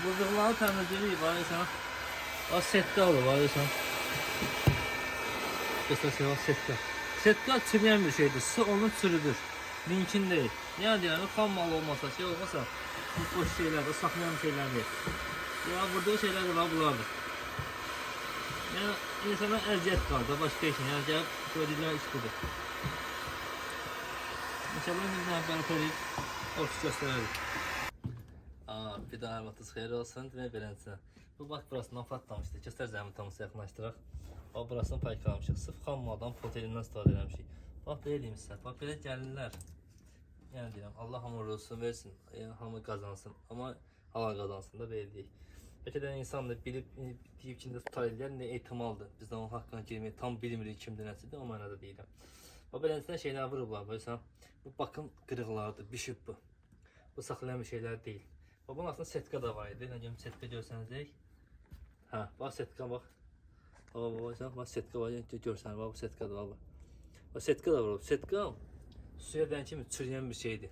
Buzluqları təmizləyib, varırsan. O setka olur, varırsan. Göstərsək, o setka. Setka çürüyən bir şeydir, su onu çürüdür. Mümkün değil. Yani xam mal olmasa, şey olmasa, bu boş şeylərdir, saxlayan şeylər deyil. Ya burada şeylər də var, bunlardır. Yani insana əziyyət qaldı, başqa işin. Yəni gəlib gördükləri iş budur. İnşallah biz nə bərpa edib, ofis göstərərik. Bir daha arvatınız xeyir olsun, demək beləncə. Bu bax burasından patlamışdı. Göstər zəmin tamısı yaxınlaşdıraq. Bax burasını paykalamışıq. Sırf xam maldan protelindən istifadə eləmişik. Bax belə deyim sizə. Bax belə gəlirlər. Yəni deyirəm, Allah hamı olsun versin, yəni hamı qazansın. Amma halal qazansın da belə deyək. Bəlkə də insan da bilib deyib ki, tutar eləyər, nə ehtimaldır. Bizdən onun haqqına girməyi tam bilmirik kimdir, nəsidir, o mənada deyirəm. Bax beləcə şeylər vurublar, böyüsən. Bu bakın qırıqlardır, bişib bu. Bu saxlayan bir şeylər deyil. Bax bunun aslında setka da var idi. Nə gəlin setka görsəniz. Hə, bax setka bax. Bax setka var, görsəniz, bax bu setka da var. Bax setka da var. Setka suya dəyən kimi çürüyən bir şeydir.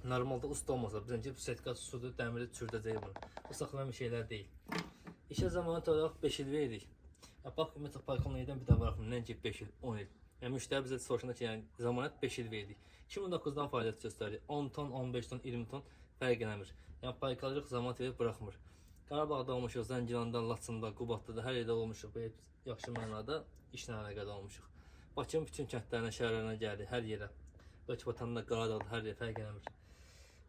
Normalda usta olmasa, bizimki setka sudur, dəmiri çürdəcək bunu. Bu saxlayan bir şeylər deyil. İşə zamanı olaraq 5 il veririk. Bax, ümumiyyətlə paykom neydən bir də baxım, nəinki 5 il, 10 il. Yəni müştəri bizə soruşanda ki, yəni zamanət 5 il verdik. 2009-dan fəaliyyət göstərir. 10 ton, 15 ton, 20 ton fərq eləmir. Yəni paykalırıq, zamanət verib buraxmır. Qarabağda olmuşuq, Zəngilanda, Laçında, Qubadda da hər yerdə olmuşuq. Bu yaxşı mənada işlə əlaqədə olmuşuq. Bakının bütün kəndlərinə, şəhərlərinə gəldik, hər yerə. Bakıbatanda, Qaradağda hər yer fərq eləmir.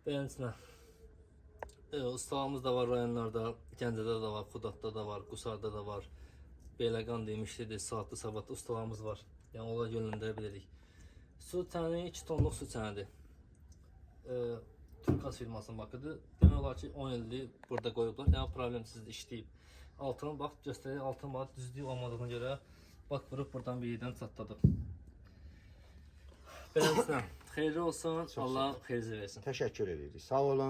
Beləsinə, ustalarımız da var rayonlarda, Gəncədə də var, Xudatda da var, Qusarda da var. Beyləqan demişlidir, Saatlı, Sabatlı ustalarımız var. Yəni onları yönləndirə bilirik. Su çəni 2 tonluq su çənidir. Turkas firmasının bakıdır. Demək olar ki 10 ildir burada qoyublar. Yəni problemsizdir, işləyib. Altını bax, göstərək, altını bax, düzlüyü olmadığına görə bax vurub buradan bir yerdən çatladıq. Beləsinə, xeyirli olsun, Allah xeyirli versin. Təşəkkür edirik. Sağ olun.